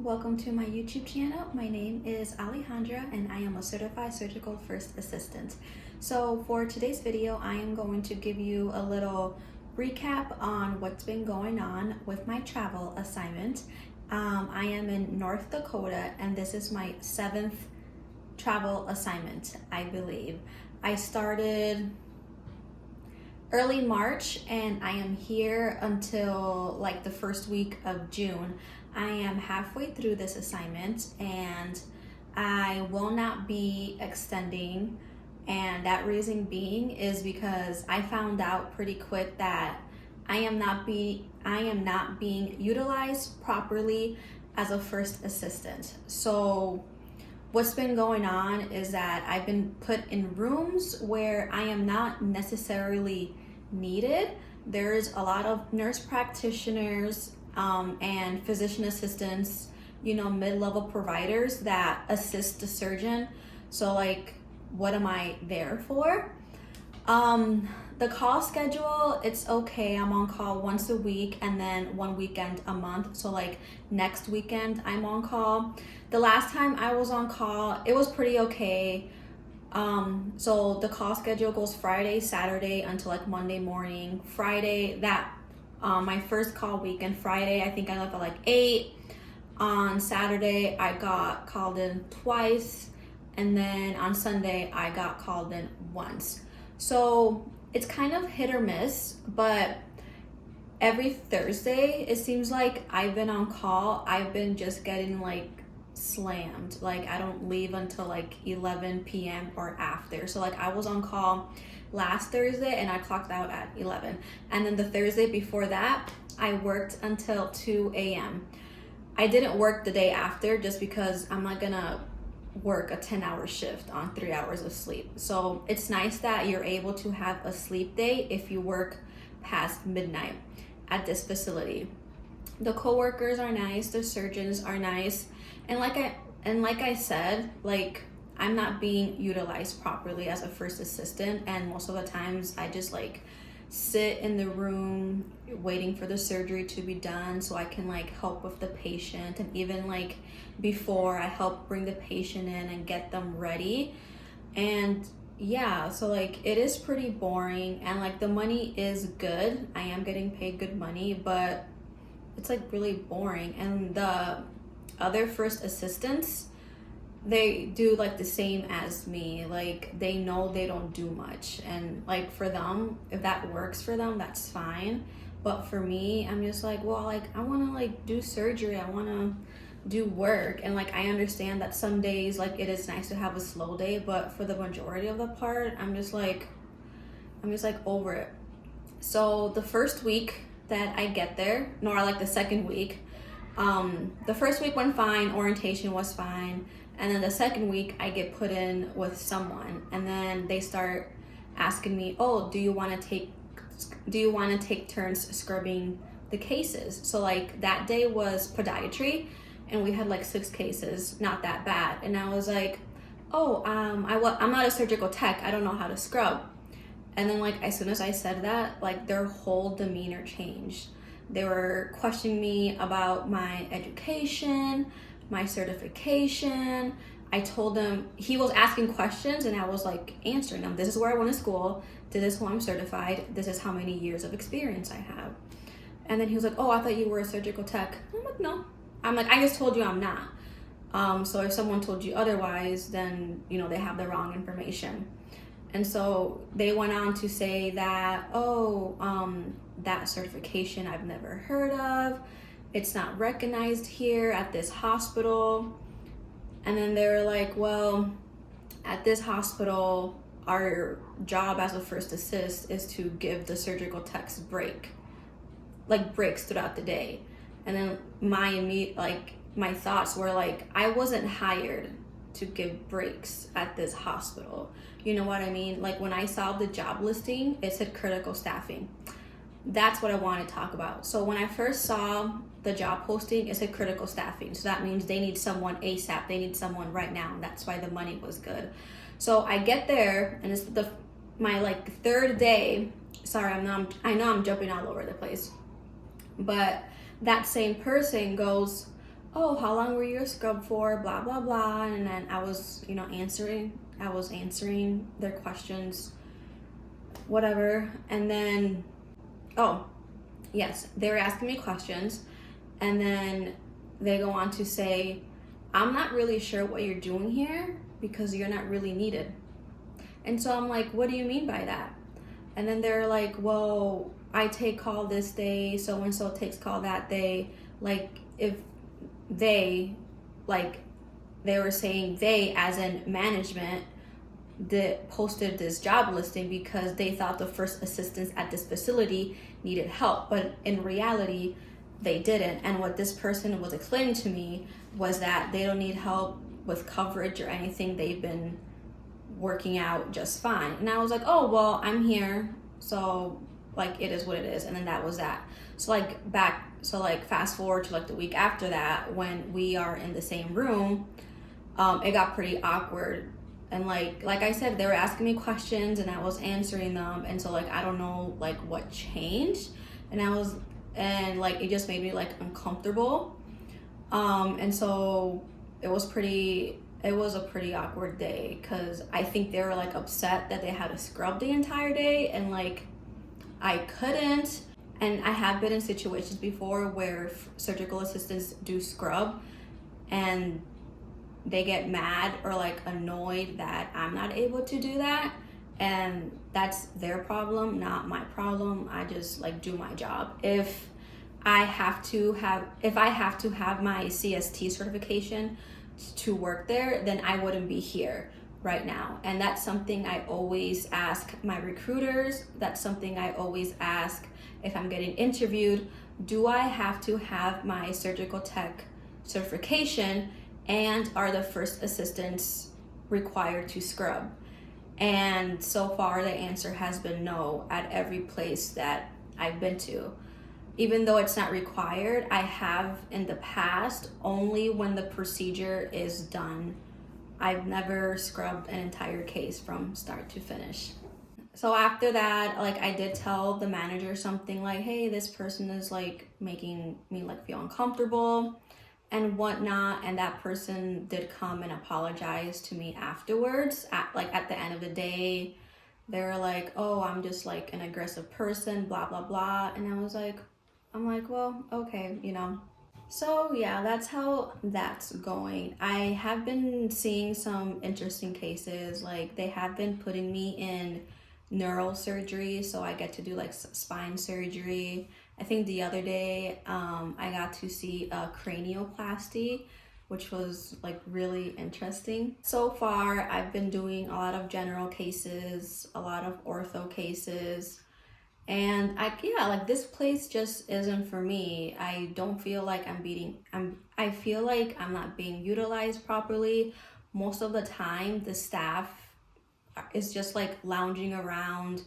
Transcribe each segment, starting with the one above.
welcome to my YouTube channel. My name is Alejandra and I am a certified surgical first assistant. So for today's video, I am going to give you a little recap on what's been going on with my travel assignment. I am in North Dakota and this is my 7th travel assignment, I believe. I started early March and I am here until like the first week of June. I am halfway through this assignment and I will not be extending, and that reason being is because I found out pretty quick that I am not being utilized properly as a first assistant. So what's been going on is that I've been put in rooms where I am not necessarily needed. There's a lot of nurse practitioners and physician assistants, mid-level providers that assist the surgeon. So like, what am I there for? The call schedule, it's okay. I'm on call once a week and then one weekend a month. So like next weekend I'm on call. The last time I was on call, it was pretty okay. So the call schedule goes Friday, Saturday until like Monday morning. Friday, my first call weekend, Friday, I think I left at like 8. On Saturday, I got called in twice. And then on Sunday, I got called in once. So it's kind of hit or miss, but every Thursday, it seems like I've been on call. I've been just getting like slammed. Like I don't leave until like 11 p.m. or after. So like I was on call last Thursday and I clocked out at 11. And then the Thursday before that, I worked until 2 a.m. I didn't work the day after just because I'm not gonna work a 10-hour shift on 3 hours of sleep. So it's nice that you're able to have a sleep day if you work past midnight at this facility. The coworkers are nice, the surgeons are nice, and like I said, like I'm not being utilized properly as a first assistant, and most of the times I just like sit in the room waiting for the surgery to be done so I can like help with the patient, and even like before I help bring the patient in and get them ready. And yeah, so like it is pretty boring, and like the money is good. I am getting paid good money, but it's like really boring. And the other first assistants, they do like the same as me. Like they know they don't do much, and like for them, if that works for them, that's fine. But for me, I'm just like, well, like I want to like do surgery, I want to do work. And like I understand that some days like it is nice to have a slow day, but for the majority of the part, I'm just like over it. So the first week that I get there, nor like the second week, the first week went fine, orientation was fine. And then the second week I get put in with someone, and then they start asking me, oh, do you want to take turns scrubbing the cases? So like that day was podiatry and we had like 6 cases, not that bad. And I was like, oh, I'm not a surgical tech, I don't know how to scrub. And then like as soon as I said that, like their whole demeanor changed. They were questioning me about my education, my certification. I told them, he was asking questions and I was like answering them. This is where I went to school, this is who I'm certified, this is how many years of experience I have. And then he was like, oh, I thought you were a surgical tech. I'm like, no. I'm like, I just told you I'm not. So if someone told you otherwise, then they have the wrong information. And so they went on to say that, that certification I've never heard of. It's not recognized here at this hospital. And then they were like, well, at this hospital, our job as a first assist is to give the surgical techs breaks throughout the day. And then my thoughts were like, I wasn't hired to give breaks at this hospital. You know what I mean? Like when I saw the job listing, it said critical staffing. That's what I want to talk about. So when I first saw the job posting, it said critical staffing. So that means they need someone ASAP. They need someone right now. And that's why the money was good. So I get there and it's my like 3rd day. Sorry, I know I'm jumping all over the place. But that same person goes, oh, how long were you a scrub for, blah blah blah. And then I was, you know, answering their questions, whatever. And then, oh yes, they were asking me questions, and then they go on to say, I'm not really sure what you're doing here because you're not really needed. And so I'm like, what do you mean by that? And then they're like, well, I take call this day, so and so takes call that day. Like, if they, like, they were saying they, as in management, that posted this job listing because they thought the first assistants at this facility needed help, but in reality they didn't. And what this person was explaining to me was that they don't need help with coverage or anything. They've been working out just fine. And I was like, oh well, I'm here, so like it is what it is. And then that was that. So like fast forward to like the week after that, when we are in the same room, it got pretty awkward. And like I said, they were asking me questions and I was answering them. And so like, I don't know like what changed. And like, it just made me like uncomfortable. And so it was a pretty awkward day, because I think they were like upset that they had to scrub the entire day, and like I couldn't. And I have been in situations before where surgical assistants do scrub and they get mad or like annoyed that I'm not able to do that, and that's their problem, not my problem. I just like do my job. If I have to have my CST certification to work there, then I wouldn't be here right now. And that's something I always ask my recruiters. That's something I always ask if I'm getting interviewed. Do I have to have my surgical tech certification, and are the first assistants required to scrub? And so far the answer has been no at every place that I've been to. Even though it's not required, I have in the past, only when the procedure is done. I've never scrubbed an entire case from start to finish. So after that, like I did tell the manager something like, hey, this person is like making me like feel uncomfortable and whatnot. And that person did come and apologize to me afterwards. At the end of the day, they were like, oh, I'm just like an aggressive person, blah blah blah. And I'm like, well, okay, you know. So yeah, that's how that's going. I have been seeing some interesting cases. Like they have been putting me in neurosurgery, so I get to do like spine surgery. I think the other day I got to see a cranioplasty, which was like really interesting. So far I've been doing a lot of general cases, a lot of ortho cases, and like this place just isn't for me. I don't feel like I feel like I'm not being utilized properly. Most of the time the staff is just like lounging around,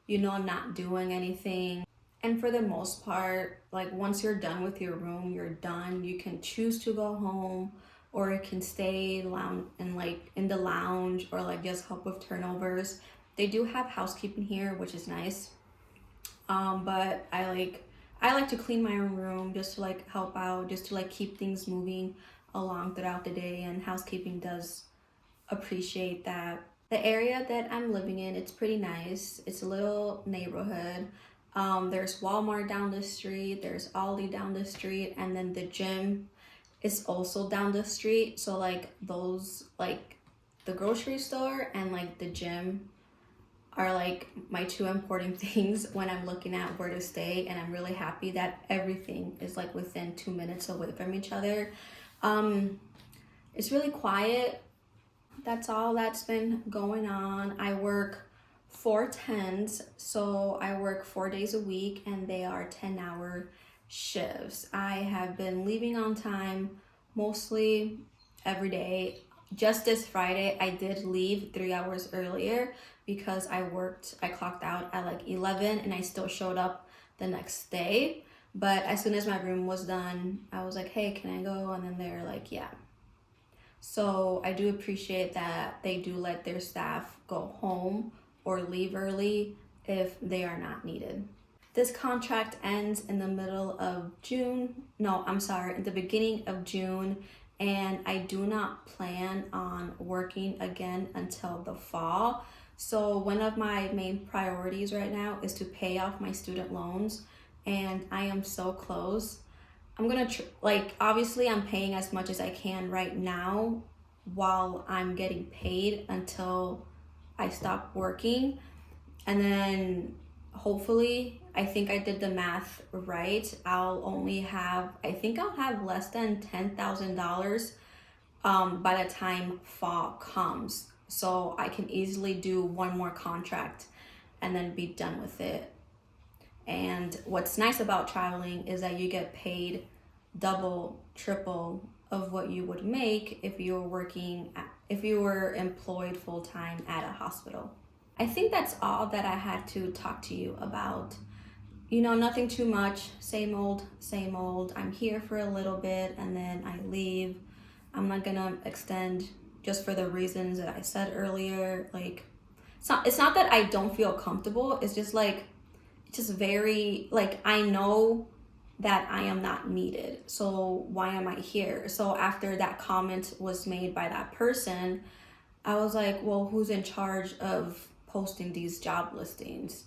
you know, not doing anything. And for the most part, like once you're done with your room, you're done. You can choose to go home, or you can stay lounge and like in the lounge, or like just help with turnovers. They do have housekeeping here, which is nice. But I like to clean my own room just to like help out, just to like keep things moving along throughout the day, and housekeeping does appreciate that. The area that I'm living in, it's pretty nice. It's a little neighborhood. There's Walmart down the street, there's Aldi down the street, and then the gym is also down the street. So like those, like the grocery store and like the gym are like my two important things when I'm looking at where to stay. And I'm really happy that everything is like within 2 minutes away from each other. It's really quiet. That's all that's been going on. I work 4 10s, so I work 4 days a week, and they are 10-hour shifts. I have been leaving on time mostly every day. Just this Friday, I did leave 3 hours earlier because I clocked out at like 11, and I still showed up the next day. But as soon as my room was done, I was like, hey, can I go? And then they're like, yeah. So I do appreciate that they do let their staff go home or leave early if they are not needed. This contract ends in the middle of June. No, I'm sorry, in the beginning of June. And I do not plan on working again until the fall. So one of my main priorities right now is to pay off my student loans, and I am so close. I'm gonna obviously I'm paying as much as I can right now while I'm getting paid until I stop working, and then hopefully, I think I did the math right, I think I'll have less than $10,000 by the time fall comes. So I can easily do one more contract and then be done with it. And what's nice about traveling is that you get paid double, triple of what you would make if you were employed full-time at a hospital. I think that's all that I had to talk to you about. You know, nothing too much, same old, same old. I'm here for a little bit and then I leave. I'm not gonna extend just for the reasons that I said earlier. Like, it's not that I don't feel comfortable, it's just very, I know that I am not needed, so why am I here? So after that comment was made by that person, I was like, well, who's in charge of posting these job listings?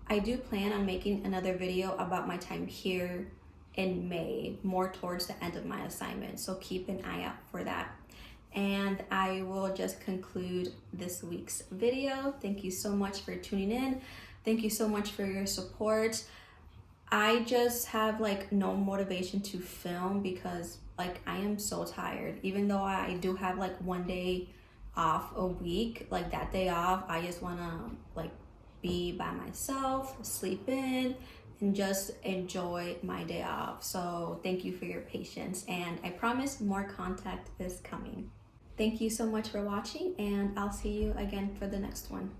I do plan on making another video about my time here in May, more towards the end of my assignment, so keep an eye out for that. And I will just conclude this week's video. Thank you so much for tuning in. Thank you so much for your support. I just have no motivation to film because I am so tired. Even though I do have one day off a week, that day off, I just wanna be by myself, sleep in, and just enjoy my day off. So thank you for your patience, and I promise more content is coming. Thank you so much for watching, and I'll see you again for the next one.